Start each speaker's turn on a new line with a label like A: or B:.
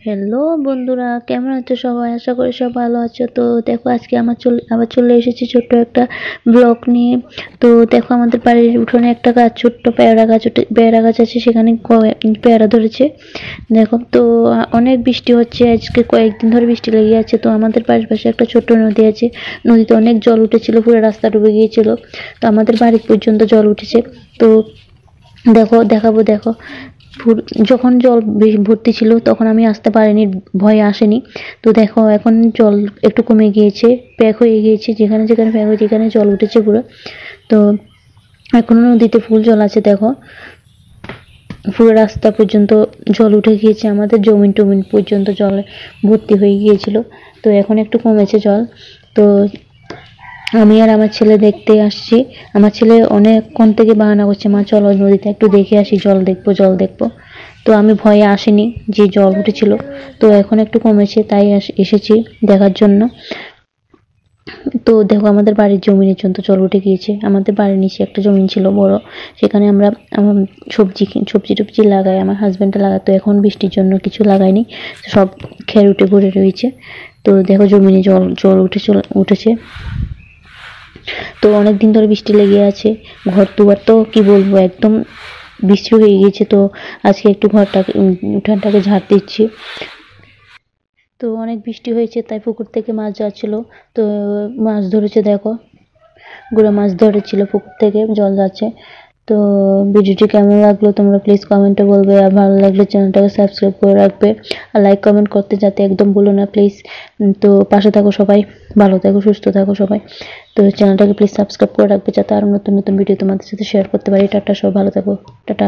A: Hello বন্ধুরা, কেমন আছো সবাই? আশা করি সব ভালো আছো। তো দেখো, আজকে আবার চলে এসেছি ছোট্ট একটা ব্লগ নিয়ে। তো দেখো, আমাদের বাড়ির উঠোনে একটা গাছ, ছোট্ট পেয়ারা গাছ আছে, সেখানে পেয়ারা ধরেছে। দেখো তো, অনেক বৃষ্টি হচ্ছে আজকে, কয়েকদিন ধরে বৃষ্টি লেগে আছে। তো আমাদের বাড়ির পাশে একটা ছোট্ট নদী আছে, নদীতে অনেক জল উঠেছিল, পুরো রাস্তা ডুবে গিয়েছিল। তো আমাদের বাড়ি পর্যন্ত জল উঠেছে। তো দেখো, যখন জল ভর্তি ছিল তখন আমি আসতে পারিনি, ভয় আসেনি। তো দেখো, এখন জল একটু কমে গিয়েছে, প্যাক হয়ে গিয়েছে, যেখানে যেখানে প্যাক হয়েছে যেখানে জল উঠেছে পুরো। তো এখনো নদীতে ফুল জল আছে। দেখো, পুরো রাস্তা পর্যন্ত জল উঠে গিয়েছে, আমাদের জমিন টমিন পর্যন্ত জল ভর্তি হয়ে গিয়েছিল। তো এখন একটু কমেছে জল। তো আমি আর আমার ছেলে দেখতে আসছি। আমার ছেলে অনেকক্ষণ থেকে বাহানা করছে, মা চলো নদীতে একটু দেখে আসি, জল দেখবো। তো আমি ভয়ে আসিনি, যে জল উঠেছিল। তো এখন একটু কমেছে, তাই এসেছি দেখার জন্য। তো দেখো, আমাদের বাড়ির জমিনের জন্য জল উঠে গিয়েছে। আমাদের বাড়ির নিচে একটা জমিন ছিল বড়, সেখানে আমরা সবজি টবজি লাগাই, আমার হাজবেন্ডটা লাগায়। তো এখন বৃষ্টির জন্য কিছু লাগাইনি, সব খের উঠে পড়ে রয়েছে। তো দেখো, জমিনে জল জল উঠেছে। তো অনেকদিন ধরে বৃষ্টি লেগে আছে, ঘর দুয়ার তো কি বলবো, একদম বৃষ্টি হয়ে গিয়েছে। তো আজকে একটু উঠানটাকে ঝাড় দিচ্ছি। তো অনেক বৃষ্টি হয়েছে, তাই পুকুর থেকে মাছ যাচ্ছিল। তো মাছ ধরেছে, দেখো গুঁড়ো মাছ ধরেছিল, পুকুর থেকে জল যাচ্ছে। তো ভিডিওটি কেমন লাগলো তোমরা প্লিজ কমেন্টে বলবে, আর ভালো লাগলে চ্যানেলটাকে সাবস্ক্রাইব করে রাখবে, আর লাইক কমেন্ট করতে যাতে একদম ভুলো না প্লিজ। তো পাশে থাকো সবাই, ভালো থাকো, সুস্থ থাকো সবাই। তো চ্যানেলটাকে প্লিজ সাবস্ক্রাইব করে রাখবে, যাতে আরো নতুন নতুন ভিডিও তোমাদের সাথে শেয়ার করতে পারি। টাটা, সব ভালো থাকো, টাটা।